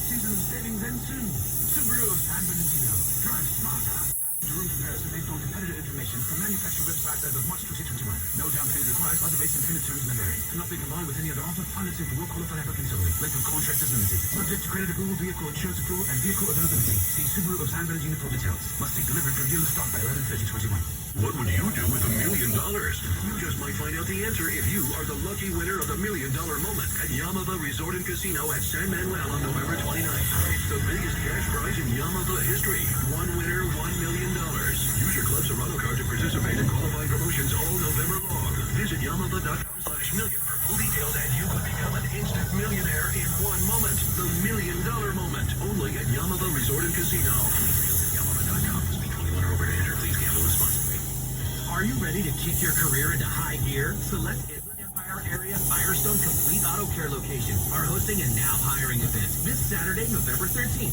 season of savings ends soon. Subaru of San Bernardino. Drive smarter. Room comparison based on competitive information from manufacturer websites as of March 2021. No down payment required. Other base and payment terms may vary. Cannot be combined with any other offer. Financing for well-qualified applicants only. Length of contract is limited. Subject to credit approval, vehicle insurance approval, and vehicle availability. See Subaru of San Bernardino for details. Must take delivery from dealer stock by 11/30/21. What would you do with $1 million? You just might find out the answer if you are the lucky winner of the $1 Million Moment at Yamava Resort and Casino at San Manuel on November 29th. It's the biggest cash prize in Yamava history. One winner, $1 million. Use your Club Serrano card to participate in qualifying promotions all November long. Visit yamava.com/million for full details, and you could become an instant millionaire in one moment. The $1 Million Moment, only at Yamava Resort and Casino. Yamava.com. Speak 21 or over to enter. Please gamble responsibly. Are you ready to kick your career into high gear? Select Inland Empire Area Firestone Complete Auto Care locations are hosting a now hiring event this Saturday, November 13th.